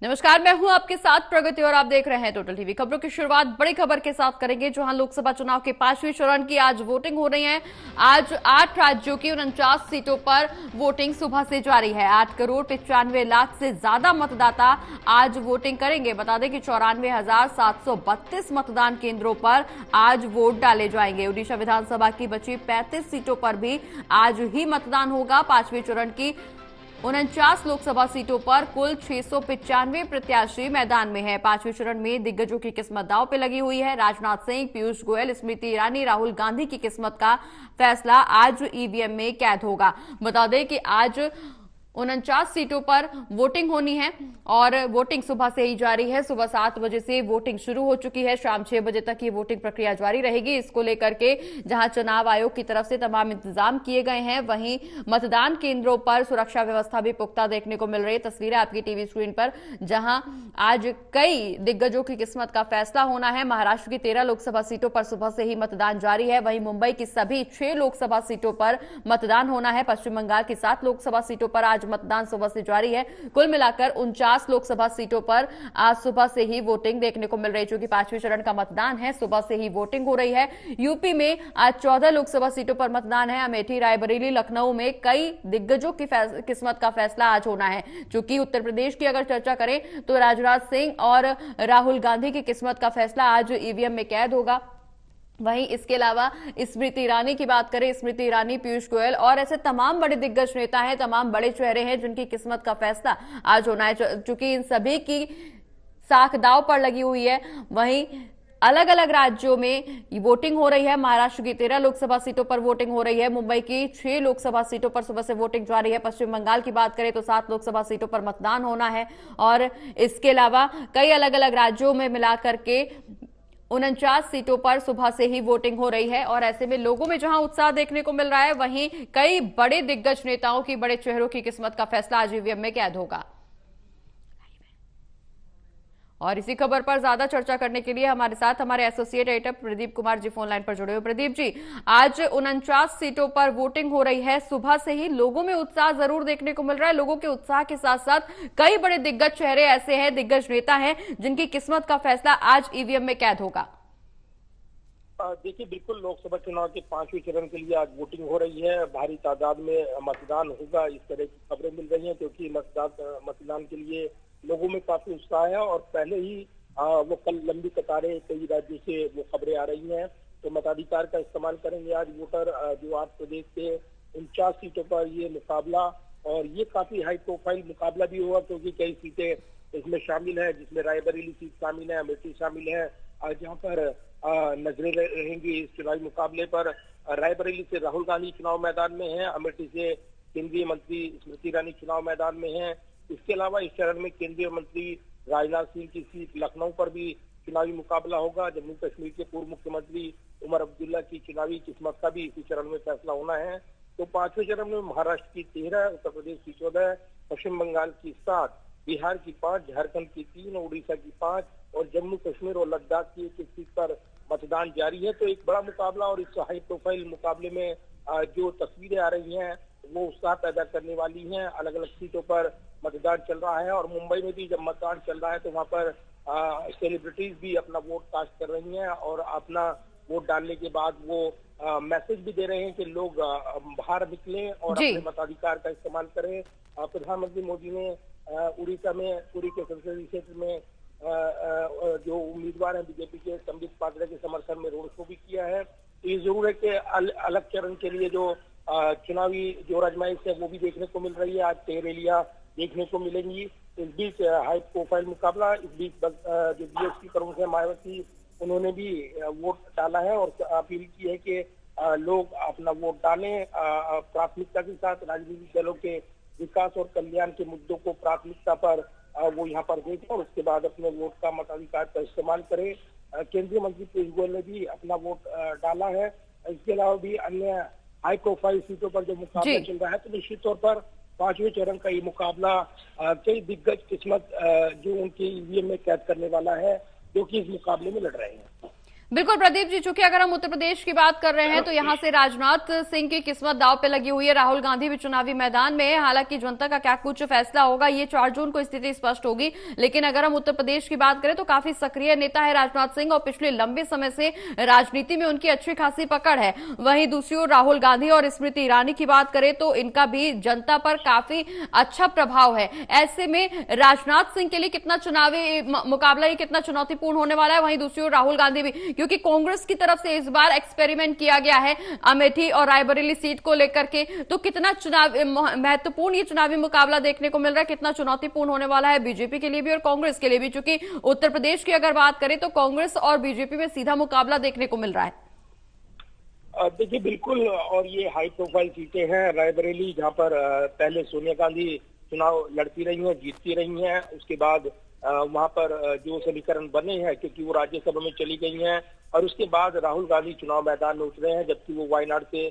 नमस्कार, मैं हूं आपके साथ प्रगति और आप देख रहे हैं टोटल टीवी। खबरों की शुरुआत बड़ी खबर के साथ करेंगे, जहां लोकसभा चुनाव के 5वें चरण की आज वोटिंग हो रही है। आज 8 राज्यों की 49 सीटों पर वोटिंग सुबह से जारी है। 8,95,00,000 से ज्यादा मतदाता आज वोटिंग करेंगे। बता दें कि 94,732 मतदान केंद्रों पर आज वोट डाले जाएंगे। ओडिशा विधानसभा की बची 35 सीटों पर भी आज ही मतदान होगा। 5वें चरण की 49 लोकसभा सीटों पर कुल 695 प्रत्याशी मैदान में हैं। 5वें चरण में दिग्गजों की किस्मत दांव पे लगी हुई है। राजनाथ सिंह, पीयूष गोयल, स्मृति ईरानी, राहुल गांधी की किस्मत का फैसला आज ईवीएम में कैद होगा। बता दें कि आज 49 सीटों पर वोटिंग होनी है और वोटिंग सुबह से ही जारी है। सुबह 7 बजे से वोटिंग शुरू हो चुकी है। शाम 6 बजे तक ये वोटिंग प्रक्रिया जारी रहेगी। इसको लेकर के जहां चुनाव आयोग की तरफ से तमाम इंतजाम किए गए हैं, वहीं मतदान केंद्रों पर सुरक्षा व्यवस्था भी पुख्ता देखने को मिल रही है। तस्वीरें आपकी टीवी स्क्रीन पर, जहां आज कई दिग्गजों की किस्मत का फैसला होना है। महाराष्ट्र की 13 लोकसभा सीटों पर सुबह से ही मतदान जारी है। वहीं मुंबई की सभी 6 लोकसभा सीटों पर मतदान होना है। पश्चिम बंगाल की 7 लोकसभा सीटों पर आज मतदान सुबह से जारी है। कुल मिलाकर 49 लोकसभा सीटों पर आज सुबह से ही वोटिंग देखने को मिल रही है। चूंकि 5वें चरण का मतदान है, सुबह से ही वोटिंग हो रही है। यूपी में आज 14 लोकसभा सीटों पर मतदान है। अमेठी, रायबरेली, लखनऊ में कई दिग्गजों की किस्मत का फैसला आज होना है। चूंकि उत्तर प्रदेश की अगर चर्चा करें तो राजनाथ सिंह और राहुल गांधी की किस्मत का फैसला आज ईवीएम में कैद होगा। वहीं इसके अलावा स्मृति ईरानी की बात करें, स्मृति ईरानी, पीयूष गोयल और ऐसे तमाम बड़े दिग्गज नेता हैं, तमाम बड़े चेहरे हैं जिनकी किस्मत का फैसला आज होना है। चूंकि इन सभी की साख दांव पर लगी हुई है। वहीं अलग अलग राज्यों में वोटिंग हो रही है। महाराष्ट्र की 13 लोकसभा सीटों पर वोटिंग हो रही है। मुंबई की 6 लोकसभा सीटों पर सुबह से वोटिंग जारी है। पश्चिम बंगाल की बात करें तो 7 लोकसभा सीटों पर मतदान होना है और इसके अलावा कई अलग अलग राज्यों में मिलाकर के 49 सीटों पर सुबह से ही वोटिंग हो रही है। और ऐसे में लोगों में जहां उत्साह देखने को मिल रहा है, वहीं कई बड़े दिग्गज नेताओं की, बड़े चेहरों की किस्मत का फैसला आज ईवीएम में कैद होगा। और इसी खबर पर ज्यादा चर्चा करने के लिए हमारे साथ हमारे associate editor Pradeep Kumar ji phone line पर जुड़े हुए। प्रदीप जी, आज 49 सीटों पर वोटिंग हो रही है। सुबह से ही लोगों में उत्साह जरूर देखने को मिल रहा है। लोगों के उत्साह के साथ साथ कई बड़े दिग्गज चेहरे ऐसे हैं, दिग्गज नेता हैं जिनकी किस्मत का फैसला आज ईवीएम में कैद होगा। देखिए, बिल्कुल लोकसभा चुनाव के 5वें चरण के लिए आज वोटिंग हो रही है। भारी तादाद में मतदान होगा, इस तरह की खबरें मिल रही हैं, क्योंकि मतदान के लिए लोगों में काफी उत्साह है और पहले ही वो कल लंबी कतारें कई राज्यों से वो खबरें आ रही हैं। तो मताधिकार का इस्तेमाल करेंगे आज वोटर, जो आज प्रदेश के 49 सीटों पर ये मुकाबला, और ये काफी हाई प्रोफाइल मुकाबला भी हुआ, क्योंकि कई सीटें इसमें शामिल है, जिसमें रायबरेली सीट शामिल है, अमेठी शामिल है, जहाँ पर नजरें रहेंगी इस चुनावी मुकाबले पर। रायबरेली से राहुल गांधी चुनाव मैदान में है, अमेठी से केंद्रीय मंत्री स्मृति ईरानी चुनाव मैदान में है। इसके अलावा इस चरण में केंद्रीय मंत्री राजनाथ सिंह की सीट लखनऊ पर भी चुनावी मुकाबला होगा। जम्मू कश्मीर के पूर्व मुख्यमंत्री उमर अब्दुल्ला की चुनावी किस्मत का भी इसी चरण में फैसला होना है। तो 5वें चरण में महाराष्ट्र की 13, उत्तर प्रदेश की 14, पश्चिम बंगाल की 7, बिहार की 5, झारखंड की 3, उड़ीसा की 5 और जम्मू कश्मीर और लद्दाख की एक सीट पर मतदान जारी है। तो एक बड़ा मुकाबला, और इस हाई प्रोफाइल मुकाबले में जो तस्वीरें आ रही हैं वो उत्साह पैदा करने वाली हैं। अलग अलग सीटों पर मतदान चल रहा है और मुंबई में भी जब मतदान चल रहा है तो वहाँ पर सेलिब्रिटीज भी अपना वोट कास्ट कर रही हैं और अपना वोट डालने के बाद वो मैसेज भी दे रहे हैं कि लोग बाहर निकलें और अपने मताधिकार का इस्तेमाल करें। प्रधानमंत्री मोदी ने उड़ीसा में, पुरी के संसदीय क्षेत्र में जो उम्मीदवार हैं बीजेपी के, संबित पात्रा के समर्थन में रोड शो भी किया है। ये जरूर है कि अलग चरण के लिए जो चुनावी जोर आजमाइश है वो भी देखने को मिल रही है। आज 6 रैलियां देखने को मिलेंगी। इस बीच हाई प्रोफाइल मुकाबला, इस बीच जो बीएसपी प्रमुख है मायावती, उन्होंने भी वोट डाला है और अपील की है कि लोग अपना वोट डालें। प्राथमिकता के साथ राजनीतिक दलों के विकास और कल्याण के मुद्दों को प्राथमिकता पर वो यहाँ पर देखें और उसके बाद अपने वोट का मताधिकार का इस्तेमाल करें। केंद्रीय मंत्री पीयूष गोयल ने भी अपना वोट डाला है। इसके अलावा भी अन्य हाई प्रोफाइल सीटों पर जो मुकाबला चल रहा है, तो निश्चित तौर पर 5वें चरण का ये मुकाबला कई दिग्गज किस्मत जो उनके ईवीएम में कैद करने वाला है, जो कि इस मुकाबले में लड़ रहे हैं। बिल्कुल प्रदीप जी, चूंकि अगर हम उत्तर प्रदेश की बात कर रहे हैं तो यहाँ से राजनाथ सिंह की किस्मत दांव पे लगी हुई है। राहुल गांधी भी चुनावी मैदान में है। हालांकि जनता का क्या कुछ फैसला होगा ये 4 जून को स्थिति स्पष्ट होगी, लेकिन अगर हम उत्तर प्रदेश की बात करें तो काफी सक्रिय नेता है राजनाथ सिंह और पिछले लंबे समय से राजनीति में उनकी अच्छी खासी पकड़ है। वहीं दूसरी ओर राहुल गांधी और स्मृति ईरानी की बात करें तो इनका भी जनता पर काफी अच्छा प्रभाव है। ऐसे में राजनाथ सिंह के लिए कितना चुनावी मुकाबला, ये कितना चुनौतीपूर्ण होने वाला है। वहीं दूसरी ओर राहुल गांधी भी, क्योंकि कांग्रेस की तरफ से इस बार एक्सपेरिमेंट किया गया है अमेठी और रायबरेली सीट को लेकर के, तो कितना चुनाव महत्वपूर्ण ये चुनावी मुकाबला देखने को मिल रहा है, कितना चुनौतीपूर्ण होने वाला है बीजेपी के लिए भी और कांग्रेस के लिए भी, क्योंकि उत्तर प्रदेश की अगर बात करें तो कांग्रेस और बीजेपी में सीधा मुकाबला देखने को मिल रहा है। देखिए बिल्कुल, और ये हाई प्रोफाइल सीटें हैं। रायबरेली जहाँ पर पहले सोनिया गांधी चुनाव लड़ती रही हैं, जीतती रही हैं, उसके बाद वहां पर जो समीकरण बने हैं क्योंकि वो राज्यसभा में चली गई हैं, और उसके बाद राहुल गांधी चुनाव मैदान में उतरे हैं जबकि वो वायनाड से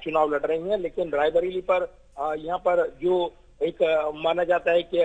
चुनाव लड़ रही हैं। लेकिन रायबरेली पर यहाँ पर जो एक माना जाता है कि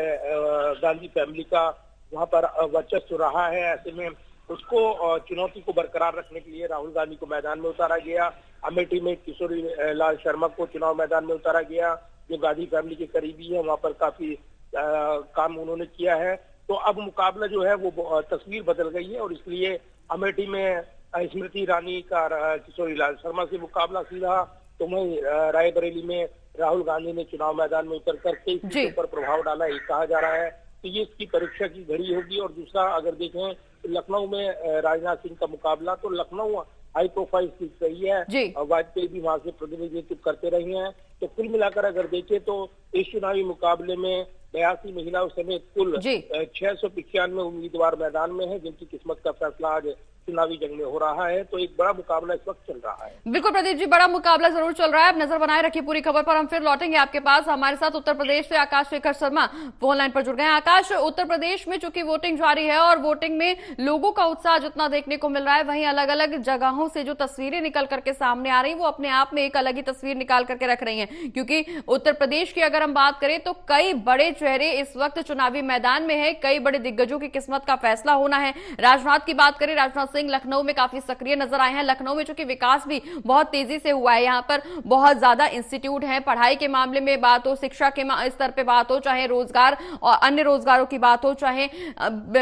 गांधी फैमिली का वहाँ पर वर्चस्व रहा है, ऐसे में उसको चुनौती को बरकरार रखने के लिए राहुल गांधी को मैदान में उतारा गया। अमेठी में किशोरी लाल शर्मा को चुनाव मैदान में उतारा गया जो गांधी फैमिली के करीबी है, वहाँ पर काफी काम उन्होंने किया है। तो अब मुकाबला जो है वो तस्वीर बदल गई है और इसलिए अमेठी में स्मृति ईरानी का किशोरी लाल शर्मा से मुकाबला सीधा, तो वहीं रायबरेली में राहुल गांधी ने चुनाव मैदान में उतर कर कई सीटों पर प्रभाव डाला ये कहा जा रहा है। तो ये इसकी परीक्षा की घड़ी होगी। और दूसरा अगर देखें तो लखनऊ में राजनाथ सिंह का मुकाबला, तो लखनऊ हाई प्रोफाइल सीट रही है, वाजपेयी भी वहां से प्रतिनिधित्व करते रहे हैं। तो कुल मिलाकर अगर देखें तो इस चुनावी मुकाबले में 82 महिलाओं समेत कुल 695 उम्मीदवार मैदान में हैं, जिनकी किस्मत का फैसला आज चुनावी जंग में हो रहा है। तो एक बड़ा मुकाबला इस वक्त चल रहा है। बिल्कुल प्रदीप जी, बड़ा मुकाबला जरूर चल रहा है। अब नजर बनाए रखिए पूरी खबर पर। हम फिर लौटेंगे आपके पास। हमारे साथ उत्तर प्रदेश से आकाश शेखर शर्मा फोन लाइन पर जुड़ गए हैं। आकाश, उत्तर प्रदेश में चूंकि वोटिंग जारी है और वोटिंग में लोगों का उत्साह जितना देखने को मिल रहा है, वहीं अलग अलग जगहों से जो तस्वीरें निकल करके सामने आ रही है वो अपने आप में एक अलग ही तस्वीर निकाल करके रख रही है। क्योंकि उत्तर प्रदेश की अगर हम बात करें तो कई बड़े चेहरे इस वक्त चुनावी मैदान में है, कई बड़े दिग्गजों की किस्मत का फैसला होना है। राजनाथ की बात करें, राजनाथ सिंह लखनऊ में काफी सक्रिय नजर आए हैं। लखनऊ में चूंकि विकास भी बहुत तेजी से हुआ है, यहाँ पर बहुत ज्यादा इंस्टीट्यूट हैं, पढ़ाई के मामले में बात हो, शिक्षा के स्तर पे बात हो, चाहे रोजगार और अन्य रोजगारों की बात हो, चाहे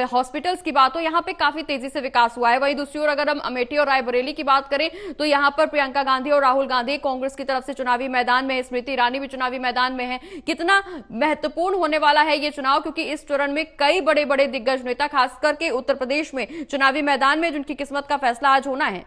हॉस्पिटल्स की बात हो, यहाँ पे काफी तेजी से विकास हुआ है। वहीं दूसरी ओर अगर हम अमेठी और रायबरेली की बात करें तो यहाँ पर प्रियंका गांधी और राहुल गांधी कांग्रेस की तरफ से चुनावी मैदान में है, स्मृति ईरानी भी चुनावी मैदान में है। कितना महत्वपूर्ण होने वाला है ये चुनाव, क्योंकि इस चरण में कई बड़े बड़े दिग्गज नेता खास करके उत्तर प्रदेश में चुनावी मैदान में जिनकी किस्मत का फैसला आज होना है।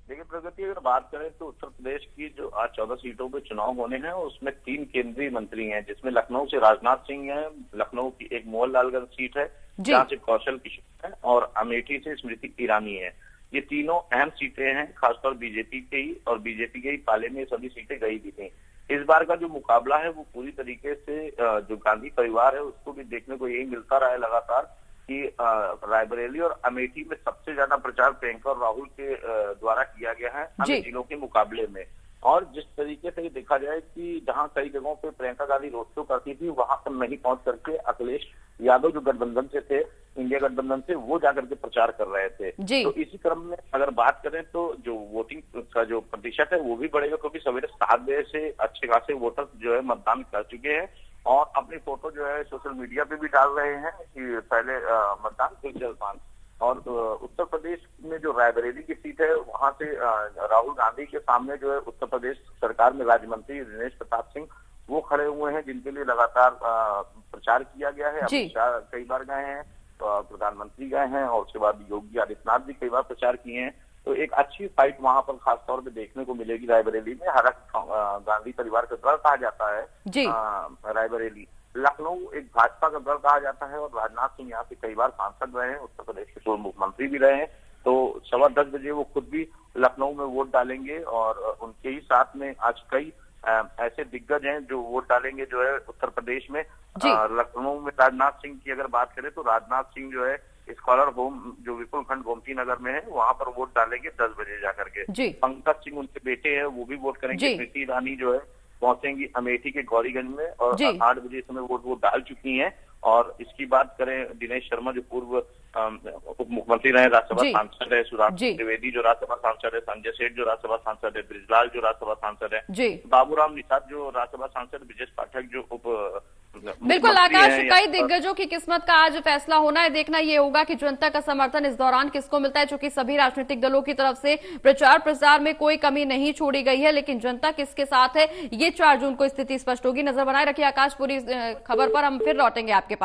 देखिए प्रगति, अगर बात करें तो उत्तर प्रदेश की जो आज 14 सीटों पे चुनाव होने हैं उसमें 3 केंद्रीय मंत्री हैं, जिसमें लखनऊ से राजनाथ सिंह हैं, लखनऊ की एक मोहनलालगंज सीट है जहां से कौशल किशोर है, और अमेठी से स्मृति ईरानी है। ये तीनों अहम सीटें हैं, खासतौर बीजेपी के ही, और बीजेपी के ही पाले में सभी सीटें गई भी थी। इस बार का जो मुकाबला है वो पूरी तरीके से जो गांधी परिवार है उसको भी देखने को यही मिलता रहा है लगातार कि रायबरेली और अमेठी में सबसे ज्यादा प्रचार प्रियंका और राहुल के द्वारा किया गया है अन्य जिलों के मुकाबले में। और जिस तरीके से देखा जाए कि जहां कई जगहों पे प्रियंका गांधी रोड शो करती थी, वहां पर नहीं पहुंच करके अखिलेश यादव जो गठबंधन से थे, इंडिया गठबंधन से, वो जाकर के प्रचार कर रहे थे। तो इसी क्रम में अगर बात करें तो जो वोटिंग का जो प्रतिशत है वो भी बढ़ेगा, क्योंकि सवेरे 7 बजे से अच्छे खासे वोटर जो है मतदान कर चुके हैं और अपनी फोटो जो है सोशल मीडिया पे भी डाल रहे हैं कि पहले मतदान फिर जलपान। और उत्तर प्रदेश में जो रायबरेली की सीट है वहां से राहुल गांधी के सामने जो है उत्तर प्रदेश सरकार में राज्य मंत्री दिनेश प्रताप सिंह वो खड़े हुए हैं, जिनके लिए लगातार प्रचार किया गया है। अमित शाह कई बार गए हैं, तो प्रधानमंत्री गए हैं, और उसके बाद योगी आदित्यनाथ भी कई बार प्रचार किए हैं। तो एक अच्छी फाइट वहां पर खासतौर पे देखने को मिलेगी रायबरेली में। हालांकि गांधी परिवार का गढ़ कहा जाता है रायबरेली, लखनऊ एक भाजपा का गढ़ कहा जाता है, और राजनाथ सिंह यहाँ से कई बार सांसद रहे हैं, उत्तर प्रदेश के पूर्व मुख्यमंत्री भी रहे हैं। तो 10:15 बजे वो खुद भी लखनऊ में वोट डालेंगे, और उनके ही साथ में आज कई ऐसे दिग्गज हैं जो वोट डालेंगे जो है उत्तर प्रदेश में। लखनऊ में राजनाथ सिंह की अगर बात करें तो राजनाथ सिंह जो है स्कॉलर होम जो विपुल खंड गोमती नगर में है वहां पर वोट डालेंगे 10 बजे जाकर के। पंकज सिंह उनके बेटे हैं, वो भी वोट करेंगे। स्मृति ईरानी जो है पहुंचेंगी अमेठी के गौरीगंज में और 8 बजे समय वोट डाल चुकी हैं। और इसकी बात करें दिनेश शर्मा जो पूर्व उप मुख्यमंत्री रहे, राज्यसभा सांसद है, सुधांशु त्रिवेदी जो राज्यसभा सांसद है, संजय सेठ जो राज्यसभा सांसद है, ब्रिजलाल जो राज्यसभा सांसद है, बाबूराम निषाद जो राज्यसभा सांसद, ब्रिजेश पाठक जो उप बिल्कुल आकाश, कई दिग्गजों की किस्मत का आज फैसला होना है। देखना ये होगा कि जनता का समर्थन इस दौरान किसको मिलता है, चूंकि सभी राजनीतिक दलों की तरफ से प्रचार प्रसार में कोई कमी नहीं छोड़ी गई है, लेकिन जनता किसके साथ है ये 4 जून को स्थिति स्पष्ट होगी। नजर बनाए रखिए आकाश, पूरी खबर पर हम फिर लौटेंगे आपके पास।